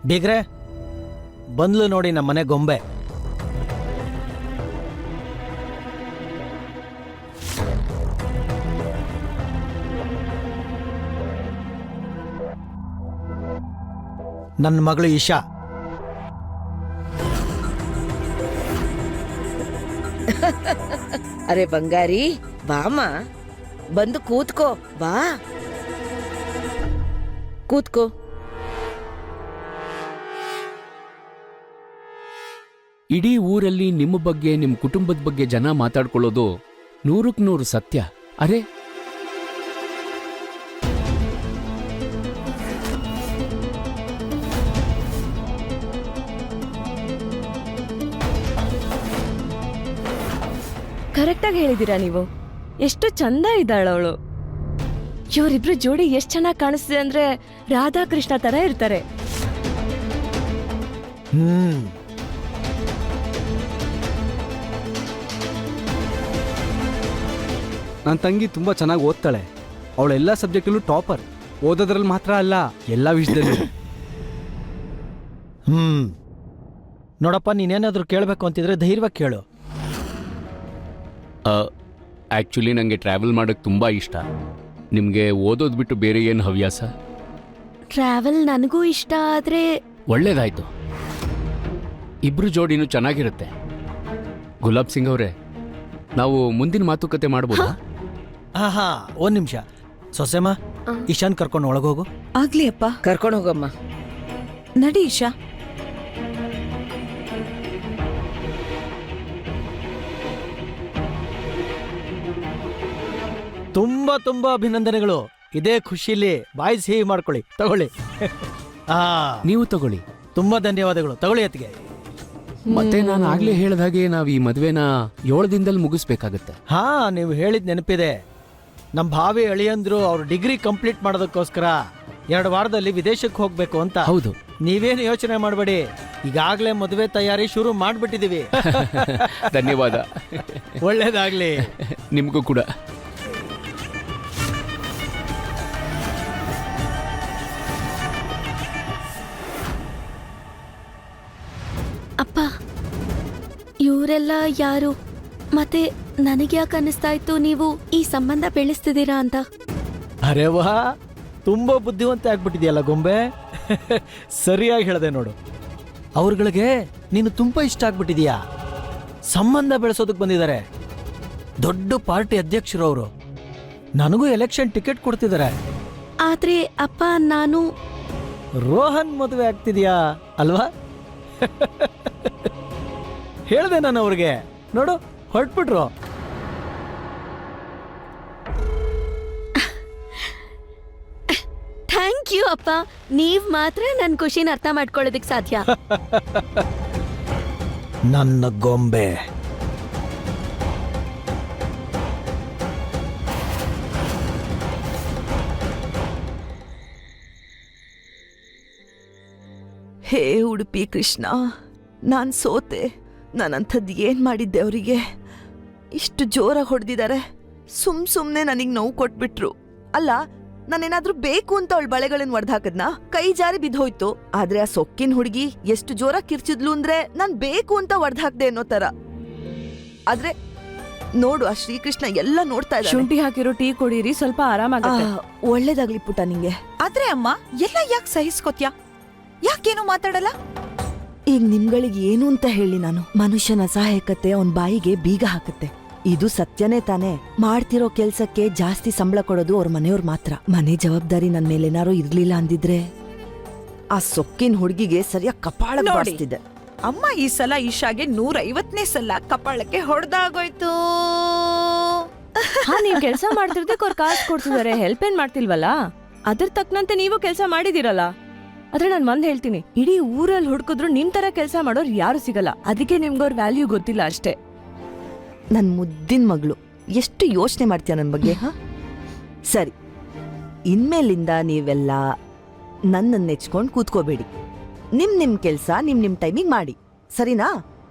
ಬೀಗ್ರೆ, ಬಂದ್ಲು ನೋಡಿ ನಮ್ಮನೆ ಗೊಂಬೆ. ನನ್ನ ಮಗಳು ಈಶಾ. ಅರೆ ಬಂಗಾರಿ, ಬಾಮ, ಬಂದು ಕೂತ್ಕೋ. ಬಾ ಕೂತ್ಕೋ. ಇಡೀ ಊರಲ್ಲಿ ನಿಮ್ಮ ಬಗ್ಗೆ ನಿಮ್ಮ ಕುಟುಂಬದ ಬಗ್ಗೆ ಜನ ಮಾತಾಡ್ಕೊಳ್ಳೋದು 100% ಸತ್ಯ. ಅರೆ, ಕರೆಕ್ಟಾಗಿ ಹೇಳಿದೀರಾ ನೀವು. ಎಷ್ಟು ಚಂದ ಇದ್ದಾಳವಳು. ಇವರಿಬ್ರು ಜೋಡಿ ಎಷ್ಟು ಚೆನ್ನಾಗಿ ಕಾಣಿಸ್ತಿದೆ ಅಂದ್ರೆ ರಾಧಾಕೃಷ್ಣ ತರ ಇರ್ತಾರೆ. ನನ್ನ ತಂಗಿ ತುಂಬ ಚೆನ್ನಾಗಿ ಓದ್ತಾಳೆ. ಅವಳೆಲ್ಲ ಸಬ್ಜೆಕ್ಟಲ್ಲೂ ಟಾಪರ್. ಓದೋದ್ರಲ್ಲಿ ಮಾತ್ರ ಅಲ್ಲ, ಎಲ್ಲ ವಿಷಯದಲ್ಲೂ. ನೋಡಪ್ಪ, ನೀನೇನಾದ್ರೂ ಕೇಳಬೇಕು ಅಂತಿದ್ರೆ ಧೈರ್ಯವಾಗಿ ಕೇಳು. ಆ್ಯಕ್ಚುಲಿ ನನಗೆ ಟ್ರಾವೆಲ್ ಮಾಡೋಕ್ಕೆ ತುಂಬ ಇಷ್ಟ. ನಿಮಗೆ ಓದೋದು ಬಿಟ್ಟು ಬೇರೆ ಏನು ಹವ್ಯಾಸ? ಟ್ರಾವೆಲ್ ನನಗೂ ಇಷ್ಟ, ಆದ್ರೆ ಒಳ್ಳೇದಾಯ್ತು. ಇಬ್ರು ಜೋಡಿನೂ ಚೆನ್ನಾಗಿರುತ್ತೆ. ಗುಲಾಬ್ ಸಿಂಗ್ ಅವರೇ, ನಾವು ಮುಂದಿನ ಮಾತುಕತೆ ಮಾಡ್ಬೋದಾ? ಹಾ, ಒಂದ್ ನಿಮಿಷ. ಸೊಸೆಮ್ಮ, ಈಶಾನ್ ಕರ್ಕೊಂಡು ಒಳಗೋಗು. ಆಗ್ಲಿ ಅಪ್ಪ, ಕರ್ಕೊಂಡು ಹೋಗಮ್ಮ. ನಡಿ ಈಶಾ. ತುಂಬಾ ತುಂಬಾ ಅಭಿನಂದನೆಗಳು. ಇದೇ ಖುಷಿಲಿ ಬಾಯಿ ಸಿಹಿ ಮಾಡ್ಕೊಳ್ಳಿ. ತಗೊಳ್ಳಿ. ನೀವು ತಗೊಳ್ಳಿ. ತುಂಬಾ ಧನ್ಯವಾದಗಳು. ತಗೊಳ್ಳಿ ಅತ್ತಿಗೆ. ಮತ್ತೆ ನಾನು ಆಗ್ಲೇ ಹೇಳಿದ ಹಾಗೆ ನಾವು ಈ ಮದುವೆನ 7 ದಿನದಲ್ಲಿ ಮುಗಿಸ್ಬೇಕಾಗತ್ತೆ. ಹಾ, ನೀವು ಹೇಳಿದ್ ನೆನಪಿದೆ. ನಮ್ಮ ಭಾವಿ ಅಳಿಯಂದ್ರು ಅವ್ರ ಡಿಗ್ರಿ ಕಂಪ್ಲೀಟ್ ಮಾಡೋದಕ್ಕೋಸ್ಕರ 2 ವಾರದಲ್ಲಿ ವಿದೇಶಕ್ಕೆ ಹೋಗ್ಬೇಕು ಅಂತ. ಹೌದು. ನೀವೇನು ಯೋಚನೆ ಮಾಡಬೇಡಿ, ಈಗಾಗಲೇ ಮದುವೆ ತಯಾರಿ ಶುರು ಮಾಡ್ಬಿಟ್ಟಿದೀವಿ. ಧನ್ಯವಾದ. ಒಳ್ಳೇದಾಗ್ಲಿ. ನಿಮಗೂ ಕೂಡ. ಅಪ್ಪ, ಇವರೆಲ್ಲ ಯಾರು? ಮತ್ತೆ ನನಗೆ ಯಾಕೆ ಅನ್ನಿಸ್ತಾ ಇತ್ತು ನೀವು ಈ ಸಂಬಂಧ ಬೆಳೆಸ್ತಿದ್ದೀರಾ ಅಂತ? ಅರೆ ವಾ, ತುಂಬಾ ಬುದ್ಧಿವಂತ ಆಗ್ಬಿಟ್ಟಿದ್ಯಲ್ಲ ಗೊಂಬೆ. ಸರಿಯಾಗಿ ಹೇಳ್ದೆ ನೋಡು. ಅವ್ರಗಳಿಗೆ ನೀನು ತುಂಬಾ ಇಷ್ಟ ಆಗ್ಬಿಟ್ಟಿದ್ಯಾ. ಸಂಬಂಧ ಬೆಳೆಸೋದಕ್ಕೆ ಬಂದಿದ್ದಾರೆ. ದೊಡ್ಡ ಪಾರ್ಟಿ ಅಧ್ಯಕ್ಷರು ಅವರು. ನನಗೂ ಎಲೆಕ್ಷನ್ ಟಿಕೆಟ್ ಕೊಡ್ತಿದ್ದಾರೆ. ಆದ್ರೆ ಅಪ್ಪ, ನಾನು ರೋಹನ್ ಮದುವೆ ಆಗ್ತಿದ್ಯಾ ಅಲ್ವಾ? ಹೇಳ್ದೆ ನಾನು ಅವ್ರಿಗೆ. ನೋಡು, ಹೊರಟ್ಬಿಟ್ರು. ಥ್ಯಾಂಕ್ ಯು ಅಪ್ಪ. ನೀವ್ ಮಾತ್ರ ನನ್ನ ಖುಷಿನ ಅರ್ಥ ಮಾಡ್ಕೊಳ್ಳೋದಕ್ಕೆ ಸಾಧ್ಯ. ನನ್ನ ಗೊಂಬೆ. ಹೇ ಉಡುಪಿ ಕೃಷ್ಣ, ನಾನ್ ಸೋತೆ. ನಾನಂಥದ್ದು ಏನ್ ಮಾಡಿದ್ದೆ ಅವರಿಗೆ? ಇಷ್ಟು ಜೋರಾಗಿ ಹೊಡೆದಿದ್ದಾರೆ. ಸುಮ್ನೆ ನನಗ್ ನೋವು ಕೊಟ್ಬಿಟ್ರು. ಅಲ್ಲ, ನಾನೇನಾದ್ರೂ ಬೇಕು ಅಂತ ಅವಳ ಬಳೆಗಳನ್ನ ಒಡ್ದಾಕದ್ನ? ಕೈ ಜಾರಿ ಬಿದ್ದೋಯ್ತು. ಆದ್ರೆ ಆ ಸೊಕ್ಕಿನ ಹುಡುಗಿ ಎಷ್ಟು ಜೋರಾಗಿ ಕಿರ್ಚಿದ್ಲು ಅಂದ್ರೆ ನಾನ್ ಬೇಕು ಅಂತ ಒಡ್ದಾಕ್ದೆ ಅನ್ನೋ ತರ. ಆದ್ರೆ ನೋಡು, ಆ ಶ್ರೀಕೃಷ್ಣ ಎಲ್ಲ ನೋಡ್ತಾ ಇದ್ದಾರೆ. ಶುಂಠಿ ಹಾಕಿರೋ ಟೀ ಕೊಡಿರಿ, ಸ್ವಲ್ಪ ಆರಾಮಾಗುತ್ತೆ. ಒಳ್ಳೇದಾಗ್ಲಿ ಪುಟ್ಟ ನಿಂಗೆ. ಆದ್ರೆ ಅಮ್ಮ, ಎಲ್ಲ ಯಾಕೆ ಸಹಿಸ್ಕೊತ್ಯಾ? ಯಾಕೇನು ಮಾತಾಡಲ್ಲ? ಈಗ ನಿಮ್ಗಳಿಗೆ ಏನು ಅಂತ ಹೇಳಿ ನಾನು? ಮನುಷ್ಯನ ಅಸಹಾಯಕತೆ ಅವನ್ ಬಾಯಿಗೆ ಬೀಗ ಹಾಕತ್ತೆ. ಇದು ಸತ್ಯನೇ ತಾನೇ. ಮಾಡ್ತಿರೋ ಕೆಲ್ಸಕ್ಕೆ ಜಾಸ್ತಿ ಸಂಬಳ ಕೊಡೋದು ಅವ್ರ ಮನೆಯವ್ರ ಮಾತ್ರ. ಮನೆ ಜವಾಬ್ದಾರಿ ನನ್ ಮೇಲೇನಾರೋ ಇರ್ಲಿಲ್ಲ ಅಂದಿದ್ರೆ ಆ ಸೊಕ್ಕಿನ ಹುಡುಗಿಗೆ ಸರಿಯಾಗಿ ಕಪಾಳ ಬಾರಿಸ್ತಿದ್ದೆ. ಅಮ್ಮ ಈ ಸಲ ಈಶಾಗೆ 150ನೇ ಸಲ ಕಪಾಳಕ್ಕೆ ಹೊಡೆದಾಗೋಯ್ತು. ನೀವ್ ಕೆಲಸ ಮಾಡ್ತಿರೋದಕ್ಕೆ ಅವ್ರು ಕಾಸು ಕೊಡ್ತಿದಾರೆ, ಹೆಲ್ಪ್ ಏನ್ ಮಾಡ್ತಿಲ್ವಲ್ಲ? ಅದ್ರ ತಕ್ಕನಂತೆ ನೀವು ಕೆಲಸ ಮಾಡಿದಿರಲ್ಲ. ಆದ್ರೆ ನಾನ್ ಒಂದ್ ಹೇಳ್ತೀನಿ, ಇಡೀ ಊರಲ್ಲಿ ಹುಡುಕಿದ್ರು ನಿಮ್ ತರ ಕೆಲಸ ಮಾಡೋರು ಯಾರು ಸಿಗಲ್ಲ. ಅದಕ್ಕೆ ನಿಮ್ಗೆ ಅವ್ರ ವ್ಯಾಲ್ಯೂ ಗೊತ್ತಿಲ್ಲ ಅಷ್ಟೇ. ನನ್ ಮುದ್ದಿನ ಮಗಳು, ಎಷ್ಟು ಯೋಚನೆ ಮಾಡ್ತೀಯ ನನ್ ಬಗ್ಗೆ? ಸರಿ, ಇನ್ಮೇಲಿಂದ ನೀವೆಲ್ಲ ನನ್ನನ್ನು ನೆಚ್ಕೊಂಡು ಕೂತ್ಕೋಬೇಡಿ. ನಿಮ್ ಕೆಲ್ಸ ನಿಮ್ ಟೈಮಿಗೆ ಮಾಡಿ, ಸರಿನಾ?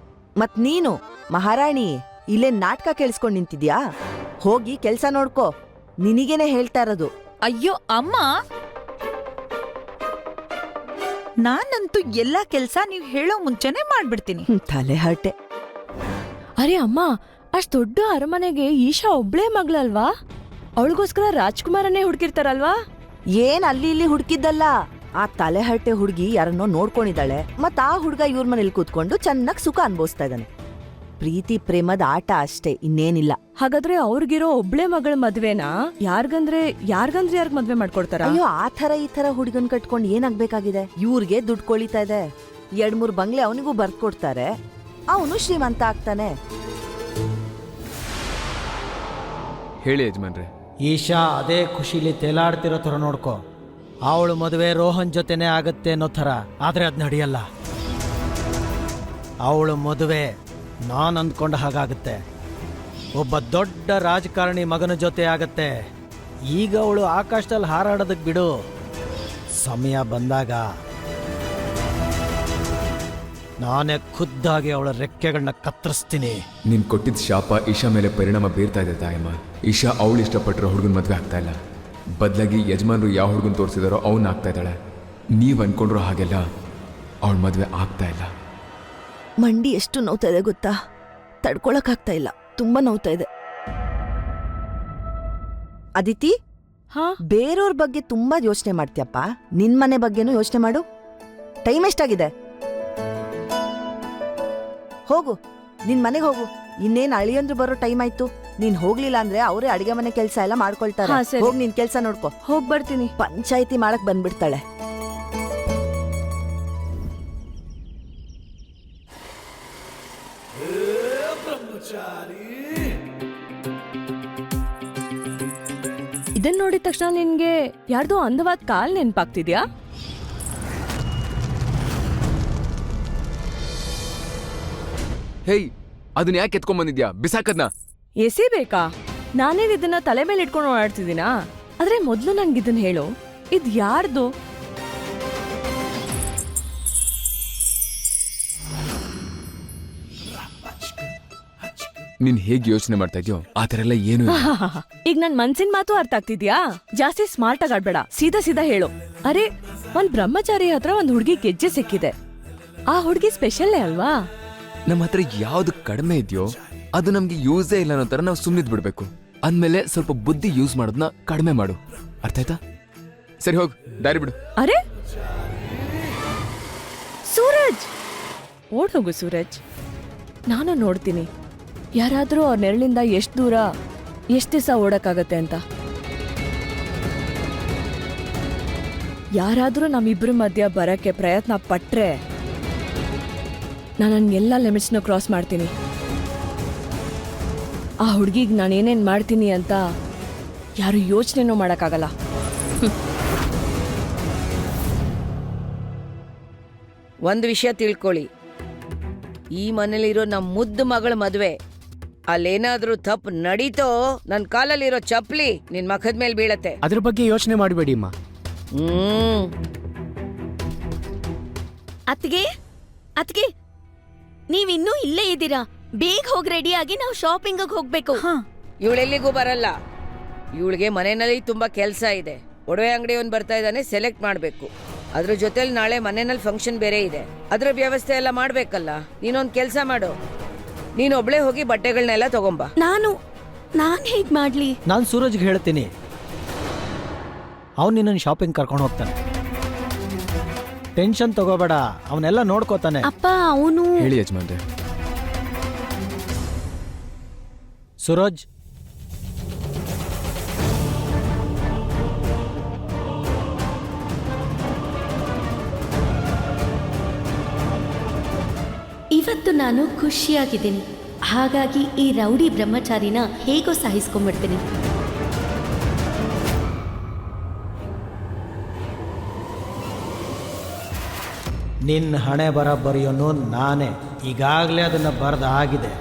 ಮತ್ ನೀನು ಮಹಾರಾಣಿ ಇಲ್ಲೇ ನಾಟಕ ಕೇಳಿಸ್ಕೊಂಡ್ ನಿಂತಿದ್ಯಾ? ಹೋಗಿ ಕೆಲ್ಸ ನೋಡ್ಕೋ. ನಿನಗೇನೆ ಹೇಳ್ತಾ ಇರೋದು. ಅಯ್ಯೋ ಅಮ್ಮ, ನಾನಂತೂ ಎಲ್ಲಾ ಕೆಲ್ಸ ನೀವ್ ಹೇಳೋ ಮುಂಚೆನೆ ಮಾಡ್ಬಿಡ್ತೀನಿ. ತಲೆ ಹರಟೆ. ಅರೆ ಅಮ್ಮ, ಅಷ್ಟ್ ದೊಡ್ಡ ಅರಮನೆಗೆ ಈಶಾ ಒಬ್ಳೇ ಮಗಳಲ್ವಾ? ಅವಳಿಗೋಸ್ಕರ ರಾಜ್ಕುಮಾರನೇ ಹುಡುಕಿರ್ತಾರಲ್ವಾ? ಏನ್ ಅಲ್ಲಿ ಇಲ್ಲಿ ಹುಡುಕಿದ್ದಲ್ಲ, ಆ ತಲೆ ಹರಟೆ ಹುಡುಗಿ ಯಾರನ್ನೋ ನೋಡ್ಕೊಂಡಿದ್ದಾಳೆ, ಮತ್ ಆ ಹುಡುಗ ಇವ್ರ ಮನೇಲಿ ಕೂತ್ಕೊಂಡು ಚೆನ್ನಾಗ್ ಸುಖ ಅನ್ಭವಿಸ್ತಾ ಇದ್ದಾನೆ. ಪ್ರೀತಿ ಪ್ರೇಮದ ಆಟ ಅಷ್ಟೇ, ಇನ್ನೇನಿಲ್ಲ. ಹಾಗಾದ್ರೆ ಅವ್ರಿಗಿರೋ ಒಬ್ಳೆ ಮಗಳ ಮದ್ವೆನಾ ಯಾರ್ಗಂದ್ರೆ ಯಾರ್ಗ್ ಮದ್ವೆ ಮಾಡ್ಕೊಡ್ತಾರ? ಅಯ್ಯೋ, ಆ ಥರ ಈ ಥರ ಹುಡುಗನ್ ಕಟ್ಕೊಂಡು ಏನಾಗ್ಬೇಕಾಗಿದೆ? ಇವ್ರಿಗೆ ದುಡ್ಡು ಕೊಳಿತಾ ಇದೆ. 2-3 ಬಂಗ್ಲೆ ಅವನಿಗೂ ಬರ್ಕೊಡ್ತಾರೆ, ಅವನು ಶ್ರೀಮಂತ ಆಗ್ತಾನೆ. ಹೇಳಿ ಯಜಮಾನ್ರೆ. ಈಶಾ ಅದೇ ಖುಷಿಲಿ ತೇಲಾಡ್ತಿರೋ ಥರ ನೋಡ್ಕೊ. ಅವಳು ಮದುವೆ ರೋಹನ್ ಜೊತೆನೇ ಆಗತ್ತೆ ಅನ್ನೋ ಥರ, ಆದ್ರೆ ಅದ್ ನಡೆಯಲ್ಲ. ಅವಳು ಮದುವೆ ನಾನ್ ಅಂದ್ಕೊಂಡ ಹಾಗಾಗತ್ತೆ, ಒಬ್ಬ ದೊಡ್ಡ ರಾಜಕಾರಣಿ ಮಗನ ಜೊತೆ ಆಗತ್ತೆ. ಈಗ ಅವಳು ಆಕಾಶದಲ್ಲಿ ಹಾರಾಡೋದಕ್ ಬಿಡು, ಸಮಯ ಬಂದಾಗ ನಾನೇ ಖುದ್ದಾಗಿ ಅವಳ ರೆಕ್ಕೆಗಳನ್ನ ಕತ್ತರಿಸ್ತೀನಿ. ನೀನ್ ಕೊಟ್ಟಿದ್ದ ಶಾಪ ಈಶಾ ಮೇಲೆ ಪರಿಣಾಮ ಬೀರ್ತಾ ಇದೆ ತಾಯಮ್ಮ. ಈಶಾ ಅವಳು ಇಷ್ಟಪಟ್ಟಿರೋ ಹುಡುಗನ ಮದುವೆ ಆಗ್ತಾ ಇಲ್ಲ, ಬದಲಾಗಿ ಯಜಮಾನ್ರು ಯಾವ ಹುಡುಗನ್ ತೋರಿಸಿದಾರೋ ಅವನ್ನ ಆಗ್ತಾ ಇದ್ದಾಳೆ. ನೀವ್ ಅನ್ಕೊಂಡ್ರೋ ಹಾಗೆಲ್ಲ ಅವಳ ಮದುವೆ ಆಗ್ತಾ ಇಲ್ಲ. ಮಂಡಿ ಎಷ್ಟು ನೋವ್ತಾ ಇದೆ ಗೊತ್ತಾ? ತಡ್ಕೊಳಕ್ಕಾಗ್ತಾ ಇಲ್ಲ, ತುಂಬಾ ನೋವ್ತಾ ಇದೆ. ಅದಿತಿ, ಹಾ, ಬೇರೆಯವ್ರ ಬಗ್ಗೆ ತುಂಬಾ ಯೋಚನೆ ಮಾಡ್ತೀಯಪ್ಪ, ನಿನ್ ಮನೆ ಬಗ್ಗೆನೂ ಯೋಚನೆ ಮಾಡು. ಟೈಮ್ ಎಷ್ಟಾಗಿದೆ? ಹೋಗು, ನಿನ್ ಮನೆಗೆ ಹೋಗು. ಇನ್ನೇನ್ ಅಳಿಯಂದ್ರು ಬರೋ ಟೈಮ್ ಆಯ್ತು. ನೀನ್ ಹೋಗ್ಲಿಲ್ಲ ಅಂದ್ರೆ ಅವರೇ ಅಡಿಗೆ ಮನೆ ಕೆಲ್ಸ ಎಲ್ಲ ಮಾಡ್ಕೊಳ್ತಾರೆ. ಹಾ, ಸರಿ. ಹೋಗ್ ನಿನ್ ಕೆಲ್ಸ ನೋಡ್ಕೊ. ಹೋಗ್ ಬರ್ತೀನಿ. ಪಂಚಾಯಿತಿ ಮಾಡಕ್ ಬಂದ್ಬಿಡ್ತಾಳೆ. ಇದನ್ ನೋಡಿದ ತಕ್ಷಣ ನಿನ್ಗೆ ಯಾರ್ದೋ ಅಂದವಾದ ಕಾಲ್ ನೆನ್ಪಾಗ್ತಿದ್ಯಾ? ಹೇಯ್, ಅದನ್ನ ಯಾಕೆ ಎತ್ಕೊಂಡ್ ಬಂದಿದ್ಯಾ? ಬಿಸಾಕದ್ನ. ಎಸಿಬೇಕಾ? ನಾನೇನ್ ಇದನ್ನ ತಲೆ ಮೇಲೆ ಇಟ್ಕೊಂಡು ಓಡಾಡ್ತಿದ್ದೀನಾ? ಆದ್ರೆ ಮೊದ್ಲು ನನ್ಗಿದನ್ ಹೇಳು, ಇದ್ ಯಾರ್ದು? ನೀನ್ ಹೇಗ್ ಯೋಚನೆ ಮಾಡ್ತಾ ಇದ್ಯೋ ಆ ಥರ ಎಲ್ಲ ಏನು ಇಲ್ಲ. ಈಗ ನನ್ ಮನ್ಸಿನ ಮಾತು ಅರ್ಥ ಆಗ್ತಿದ್ಯಾ? ಜಾಸ್ತಿ ಸ್ಮಾರ್ಟ್ ಆಗಿ ಆಡ್ಬೇಡ, ಸೀದಾ ಸೀದಾ ಹೇಳು. ಅರೆ, ಒಂದ್ ಬ್ರಹ್ಮಚಾರಿ ಹತ್ರ ಒಂದ್ ಹುಡುಗಿ ಗೆಜ್ಜೆ ಸಿಕ್ಕಿದೆ. ಆ ಹುಡುಗಿ ಸ್ಪೆಷಲ್ಲೇ ಅಲ್ವಾ? ನಮ್ಮ ಹತ್ರ ಯಾವ್ದು ಕಡಿಮೆ ಇದೆಯೋ ಅದು ನಮ್ಗೆ ಯೂಸೇ ಇಲ್ಲ ಅನ್ನೋ ತರ ನಾವು ಸುಮ್ಮನಿದ್ ಬಿಡ್ಬೇಕು. ಅಂದ್ಮೇಲೆ ಸ್ವಲ್ಪ ಬುದ್ಧಿ ಯೂಸ್ ಮಾಡೋದನ್ನ ಕಡಿಮೆ ಮಾಡು, ಅರ್ಥ ಆಯ್ತಾ? ಸರಿ, ಹೋಗ್, ದಾರಿ ಬಿಡು. ಅರೆ ಸೂರಜ್, ಓಡ್ ಹೋಗು ಸೂರಜ್. ನಾನು ನೋಡ್ತೀನಿ ಯಾರಾದ್ರೂ ಅವ್ರ ನೆರಳಿಂದ ಎಷ್ಟ್ ದೂರ ಎಷ್ಟ್ ದಿವಸ ಓಡಕ್ಕಾಗತ್ತೆ ಅಂತ. ಯಾರಾದ್ರೂ ನಮ್ಮಿಬ್ರ ಮಧ್ಯ ಬರಕ್ಕೆ ಪ್ರಯತ್ನ ಪಟ್ರೆ ನಾನು ಎಲ್ಲ ಲಿಮಿಟ್ಸ್ನ ಕ್ರಾಸ್ ಮಾಡ್ತೀನಿ. ಆ ಹುಡ್ಗಿಗ್ ನಾನೇನೇನ್ ಮಾಡ್ತೀನಿ ಅಂತ ಯಾರು ಯೋಚನೆನೂ ಮಾಡಕ್ಕಾಗಲ್ಲ. ಒಂದ್ ವಿಷಯ ತಿಳ್ಕೊಳ್ಳಿ, ಈ ಮನೇಲಿರೋ ನಮ್ ಮುದ್ದು ಮಗಳ ಮದ್ವೆ ಅಲ್ಲೇನಾದ್ರೂ ತಪ್ಪು ನಡೀತೋ ನನ್ ಕಾಲಲ್ಲಿರೋ ಚಪ್ಲಿ ನಿನ್ ಮಖದ ಮೇಲೆ ಬೀಳತ್ತೆ. ಅದ್ರ ಬಗ್ಗೆ ಯೋಚನೆ ಮಾಡಬೇಡಿ ಅಮ್ಮ. ಅತ್ಗೆ ಅತ್ಗೆ, ನೀವಿನ್ನೂ ಇಲ್ಲೇ ಇದ್ದೀರಾ? ಬೇಗ ಹೋಗಿ ರೆಡಿ ಆಗಿ ನಾವು ಶಾಪಿಂಗ್ ಹೋಗ್ಬೇಕು. ಇವಳೆಲ್ಲಿಗೂ ಬರಲ್ಲ. ಇವಳಿಗೆ ಮನೆಯಲ್ಲಿ ತುಂಬಾ ಕೆಲ್ಸ ಇದೆ. ಒಡವೆ ಅಂಗಡಿಯವನ್ ಬರ್ತಾ ಇದ್ದಾನೆ, ಸೆಲೆಕ್ಟ್ ಮಾಡ್ಬೇಕು. ಅದ್ರ ಜೊತೆಲಿ ನಾಳೆ ಮನೆಯಲ್ಲಿ ಫಂಕ್ಷನ್ ಬೇರೆ ಇದೆ, ಅದ್ರ ವ್ಯವಸ್ಥೆ ಎಲ್ಲ ಮಾಡ್ಬೇಕಲ್ಲ. ನೀನೊಂದ್ ಕೆಲ್ಸ ಮಾಡು, ನೀನ್ ಒಬ್ಳೆ ಹೋಗಿ ಬಟ್ಟೆಗಳನ್ನೆಲ್ಲ ತಗೊಂಬ. ನಾನ್ ಹೇಗ್ ಮಾಡ್ಲಿ? ನಾನು ಸೂರಜ್ಗೆ ಹೇಳ್ತೀನಿ, ಅವ್ನು ನಿನ್ನ ಶಾಪಿಂಗ್ ಕರ್ಕೊಂಡು ಹೋಗ್ತಾನೆ. ಟೆನ್ಷನ್ ತಗೋಬೇಡ, ಅವನೆಲ್ಲ ನೋಡ್ಕೋತಾನೆ. ಅಪ್ಪ, ಅವನು ಹೇಳಿ ಯಜಮಾನ್ರೆ. ಸೂರಜ್, ಇವತ್ತು ನಾನು ಖುಷಿಯಾಗಿದ್ದೀನಿ. ಹಾಗಾಗಿ ಈ ರೌಡಿ ಬ್ರಹ್ಮಚಾರಿನ ಹೇಗೋ ಸಹಿಸ್ಕೊಂಡ್ಬಿಡ್ತೀನಿ. ನಿನ್ನ ಹಣೆ ಬರ ಬರೆಯೋನು ನಾನೇ. ಈಗಾಗಲೇ ಅದನ್ನ ಬರೆದ ಆಗಿದೆ.